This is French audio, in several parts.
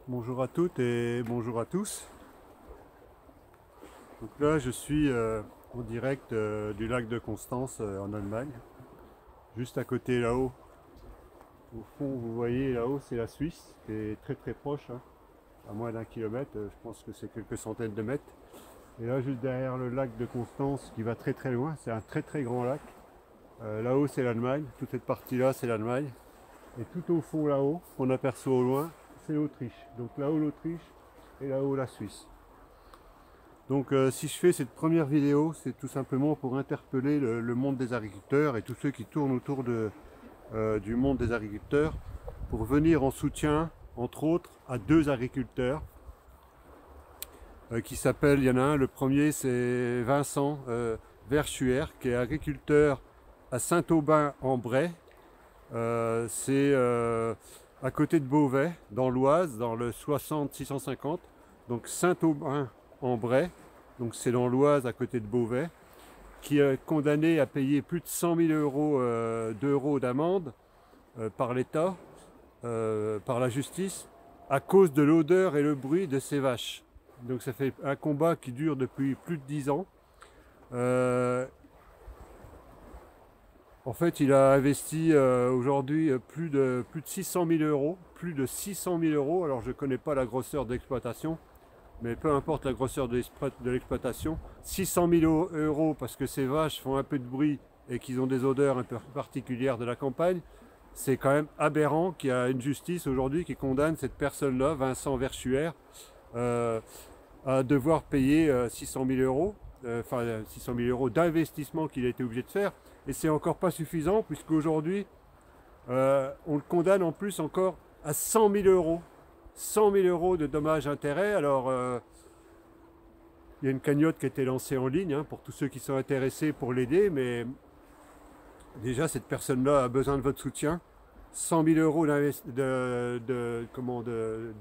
Bonjour à toutes et bonjour à tous. Donc là, je suis en direct du lac de Constance en Allemagne. Juste à côté là-haut, au fond, vous voyez là-haut, c'est la Suisse, qui est très très proche, hein, à moins d'un kilomètre. Je pense que c'est quelques centaines de mètres. Et là, juste derrière le lac de Constance, qui va très très loin, c'est un très très grand lac. Là-haut, c'est l'Allemagne. Toute cette partie-là, c'est l'Allemagne. Et tout au fond là-haut, qu'on aperçoit au loin, c'est l'Autriche. Donc là-haut l'Autriche et là-haut la Suisse. Donc si je fais cette première vidéo, c'est tout simplement pour interpeller le monde des agriculteurs et tous ceux qui tournent autour du monde des agriculteurs pour venir en soutien, entre autres, à deux agriculteurs qui s'appellent, il y en a un, le premier c'est Vincent Verschuer, qui est agriculteur à Saint-Aubin-en-Bray. C'est à côté de Beauvais, dans l'Oise, dans le 60-650. Donc Saint-Aubin-en-Bray, donc c'est dans l'Oise à côté de Beauvais, qui est condamné à payer plus de 100 000 d'euros d'amende par l'État, par la justice, à cause de l'odeur et le bruit de ses vaches. Donc ça fait un combat qui dure depuis plus de 10 ans. En fait, il a investi aujourd'hui plus de 600 000 euros. Plus de 600 000 euros. Alors, je ne connais pas la grosseur d'exploitation, mais peu importe la grosseur de l'exploitation. 600 000 euros parce que ces vaches font un peu de bruit et qu'ils ont des odeurs un peu particulières de la campagne. C'est quand même aberrant qu'il y a une justice aujourd'hui qui condamne cette personne-là, Vincent Verschuer, à devoir payer 600 000 euros. Enfin 600 000 euros d'investissement qu'il a été obligé de faire. Et c'est encore pas suffisant puisqu'aujourd'hui, on le condamne en plus encore à 100 000 euros. 100 000 euros de dommages-intérêts. Alors, il y a une cagnotte qui a été lancée en ligne pour tous ceux qui sont intéressés pour l'aider, mais déjà, cette personne-là a besoin de votre soutien. 100 000 euros de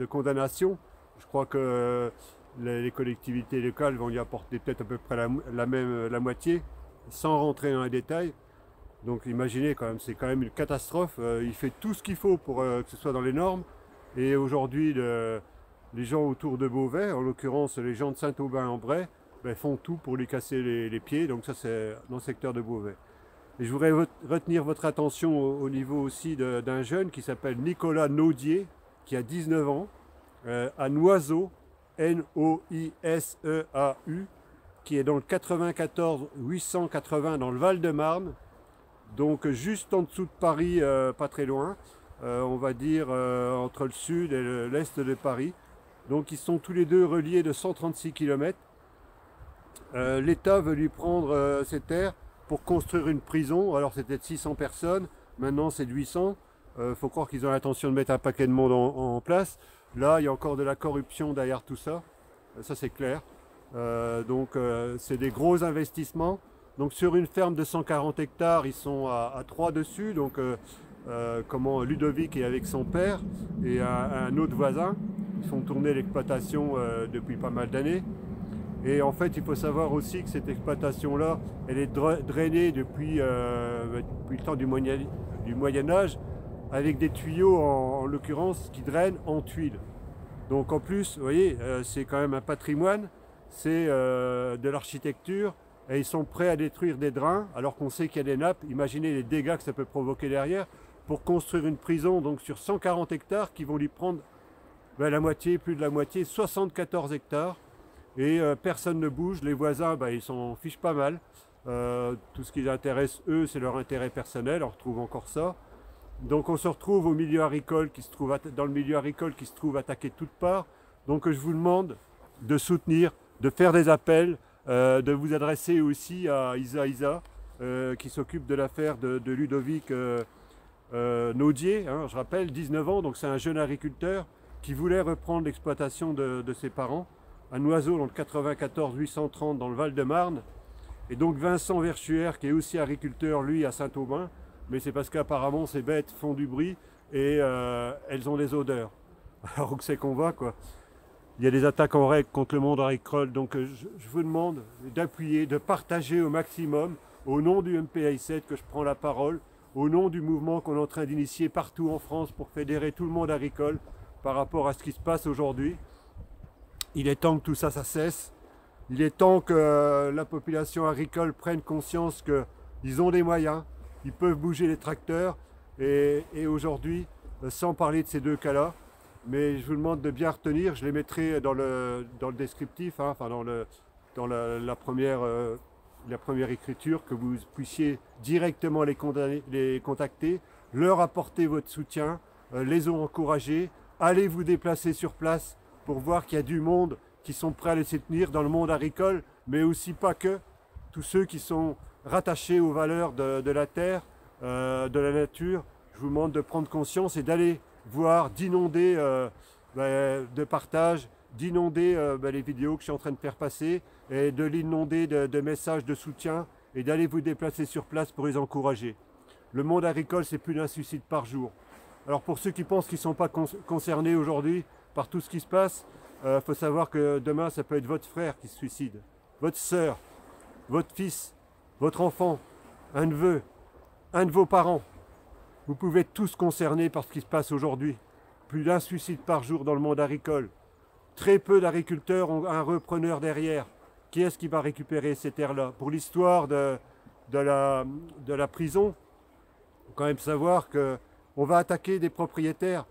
condamnation. Je crois que les collectivités locales vont y apporter peut-être à peu près la moitié, sans rentrer dans les détails. Donc imaginez quand même, c'est quand même une catastrophe. Il fait tout ce qu'il faut pour que ce soit dans les normes. Et aujourd'hui, les gens autour de Beauvais, en l'occurrence les gens de Saint-Aubin-en-Bray, font tout pour lui casser les pieds. Donc ça, c'est dans le secteur de Beauvais. Et je voudrais retenir votre attention au niveau aussi d'un jeune qui s'appelle Nicolas Naudier, qui a 19 ans, à Noiseau, N-O-I-S-E-A-U, qui est dans le 94 880 dans le Val-de-Marne, donc juste en dessous de Paris, pas très loin, on va dire entre le sud et l'est de Paris. Donc ils sont tous les deux reliés de 136 km. L'État veut lui prendre ces terres pour construire une prison. Alors c'était de 600 personnes, maintenant c'est de 800. Faut croire qu'ils ont l'intention de mettre un paquet de monde en place. Là, il y a encore de la corruption derrière tout ça. Ça c'est clair. C'est des gros investissements. Donc sur une ferme de 140 hectares, ils sont à 3 dessus. Donc Ludovic est avec son père et un autre voisin. Ils font tourner l'exploitation depuis pas mal d'années. Et en fait, il faut savoir aussi que cette exploitation-là, elle est drainée depuis le temps du Moyen-Âge, avec des tuyaux, en l'occurrence, qui drainent en tuiles. Donc en plus, vous voyez, c'est quand même un patrimoine, c'est de l'architecture, et ils sont prêts à détruire des drains, alors qu'on sait qu'il y a des nappes. Imaginez les dégâts que ça peut provoquer derrière, pour construire une prison donc sur 140 hectares, qui vont lui prendre la moitié, plus de la moitié, 74 hectares. Et personne ne bouge, les voisins ils s'en fichent pas mal. Tout ce qui les intéresse eux, c'est leur intérêt personnel, on retrouve encore ça. Donc on se retrouve au milieu agricole dans le milieu agricole qui se trouve attaqué de toutes parts. Donc je vous demande de soutenir, de faire des appels, de vous adresser aussi à Isa qui s'occupe de l'affaire de Ludovic Naudier, je rappelle, 19 ans, donc c'est un jeune agriculteur qui voulait reprendre l'exploitation de ses parents à Noiseau dans le 94 830 dans le Val-de-Marne. Et donc Vincent Verschuer qui est aussi agriculteur lui à Saint-Aubin, mais c'est parce qu'apparemment ces bêtes font du bruit et elles ont des odeurs. Alors où c'est qu'on va quoi. Il y a des attaques en règle contre le monde agricole, donc je vous demande d'appuyer, de partager au maximum, au nom du MPI7 que je prends la parole, au nom du mouvement qu'on est en train d'initier partout en France pour fédérer tout le monde agricole, par rapport à ce qui se passe aujourd'hui. Il est temps que tout ça, ça cesse. Il est temps que la population agricole prenne conscience qu'ils ont des moyens, ils peuvent bouger les tracteurs. Et aujourd'hui, sans parler de ces deux cas-là, mais je vous demande de bien retenir, je les mettrai dans le descriptif, hein, enfin dans la première écriture, que vous puissiez directement les contacter, leur apporter votre soutien, les encourager, allez vous déplacer sur place pour voir qu'il y a du monde qui sont prêts à les soutenir dans le monde agricole, mais aussi pas que, tous ceux qui sont rattachés aux valeurs de la terre, de la nature. Je vous demande de prendre conscience et d'aller voir, d'inonder de partage, d'inonder les vidéos que je suis en train de faire passer et de l'inonder de messages de soutien et d'aller vous déplacer sur place pour les encourager. Le monde agricole, c'est plus d'un suicide par jour. Alors pour ceux qui pensent qu'ils ne sont pas concernés aujourd'hui par tout ce qui se passe, il faut savoir que demain, ça peut être votre frère qui se suicide, votre sœur, votre fils, votre enfant, un neveu, un de vos parents. Vous pouvez être tous concernés par ce qui se passe aujourd'hui. Plus d'un suicide par jour dans le monde agricole. Très peu d'agriculteurs ont un repreneur derrière. Qui est-ce qui va récupérer ces terres-là? Pour l'histoire de la prison, il faut quand même savoir qu'on va attaquer des propriétaires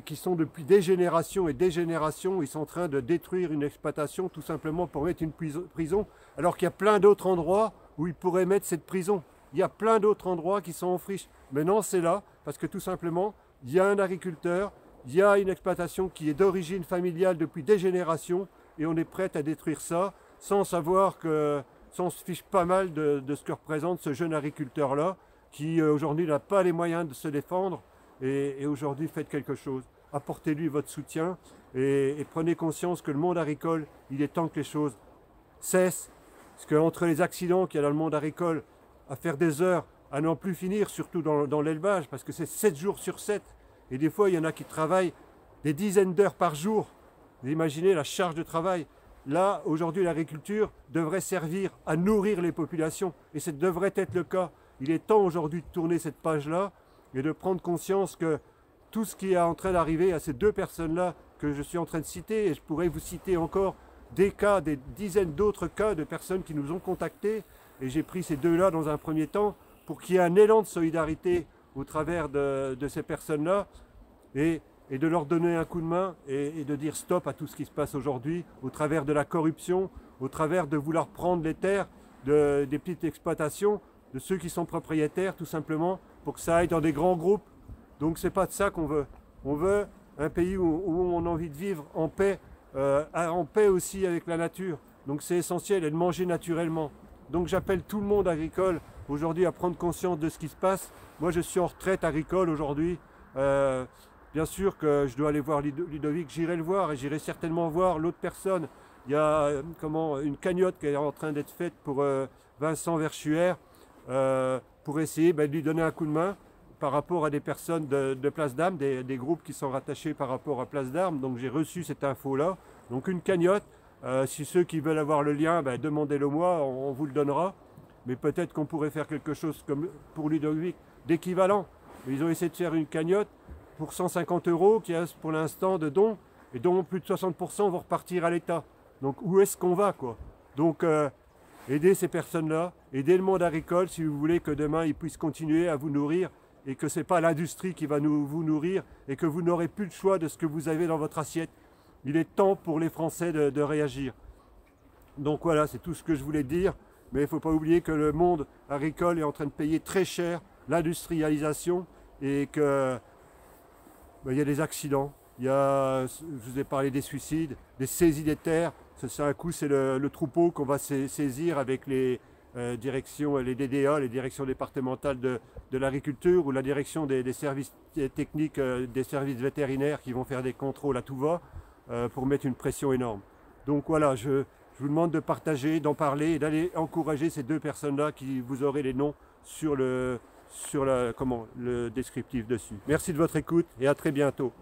qui sont depuis des générations et des générations, ils sont en train de détruire une exploitation tout simplement pour mettre une prison, alors qu'il y a plein d'autres endroits où ils pourraient mettre cette prison. Il y a plein d'autres endroits qui sont en friche. Mais non, c'est là, parce que tout simplement, il y a un agriculteur, il y a une exploitation qui est d'origine familiale depuis des générations, et on est prêt à détruire ça, sans savoir que, sans se fiche pas mal de ce que représente ce jeune agriculteur-là, qui aujourd'hui n'a pas les moyens de se défendre, et aujourd'hui faites quelque chose. Apportez-lui votre soutien, et prenez conscience que le monde agricole, il est temps que les choses cessent, parce qu'entre les accidents qu'il y a dans le monde agricole, à faire des heures, à n'en plus finir, surtout dans l'élevage, parce que c'est 7 jours sur 7. Et des fois, il y en a qui travaillent des dizaines d'heures par jour. Vous imaginez la charge de travail. Là, aujourd'hui, l'agriculture devrait servir à nourrir les populations. Et ça devrait être le cas. Il est temps aujourd'hui de tourner cette page-là et de prendre conscience que tout ce qui est en train d'arriver à ces deux personnes-là que je suis en train de citer, et je pourrais vous citer encore des cas, des dizaines d'autres cas de personnes qui nous ont contactés. Et j'ai pris ces deux-là dans un premier temps pour qu'il y ait un élan de solidarité au travers de ces personnes-là et de leur donner un coup de main et de dire stop à tout ce qui se passe aujourd'hui au travers de la corruption, au travers de vouloir prendre les terres des petites exploitations, de ceux qui sont propriétaires tout simplement pour que ça aille dans des grands groupes. Donc c'est pas de ça qu'on veut. On veut un pays où on a envie de vivre en paix aussi avec la nature. Donc c'est essentiel et de manger naturellement. Donc j'appelle tout le monde agricole aujourd'hui à prendre conscience de ce qui se passe. Moi je suis en retraite agricole aujourd'hui. Bien sûr que je dois aller voir Ludovic, j'irai le voir et j'irai certainement voir l'autre personne. Il y a une cagnotte qui est en train d'être faite pour Vincent Verschuer pour essayer de lui donner un coup de main par rapport à des personnes de Place d'Armes, des groupes qui sont rattachés par rapport à Place d'Armes. Donc j'ai reçu cette info-là. Donc une cagnotte. Si ceux qui veulent avoir le lien, demandez-le moi, on vous le donnera. Mais peut-être qu'on pourrait faire quelque chose comme pour Ludovic d'équivalent. Ils ont essayé de faire une cagnotte pour 150 € qui a pour l'instant de dons, et dont plus de 60% vont repartir à l'État. Donc où est-ce qu'on va quoi? Donc aidez ces personnes-là, aidez le monde agricole si vous voulez que demain ils puissent continuer à vous nourrir et que ce n'est pas l'industrie qui va vous nourrir et que vous n'aurez plus le choix de ce que vous avez dans votre assiette. Il est temps pour les Français de réagir. Donc voilà, c'est tout ce que je voulais dire. Mais il ne faut pas oublier que le monde agricole est en train de payer très cher l'industrialisation et qu'il y a des accidents. Je vous ai parlé des suicides, des saisies des terres. Un coup, c'est le troupeau qu'on va saisir avec les directions, les DDA, les directions départementales de l'agriculture ou la direction des services techniques, des services vétérinaires qui vont faire des contrôles à tout va. Pour mettre une pression énorme. Donc voilà, je vous demande de partager, d'en parler et d'aller encourager ces deux personnes-là qui vous aurez les noms sur le descriptif dessus. Merci de votre écoute et à très bientôt.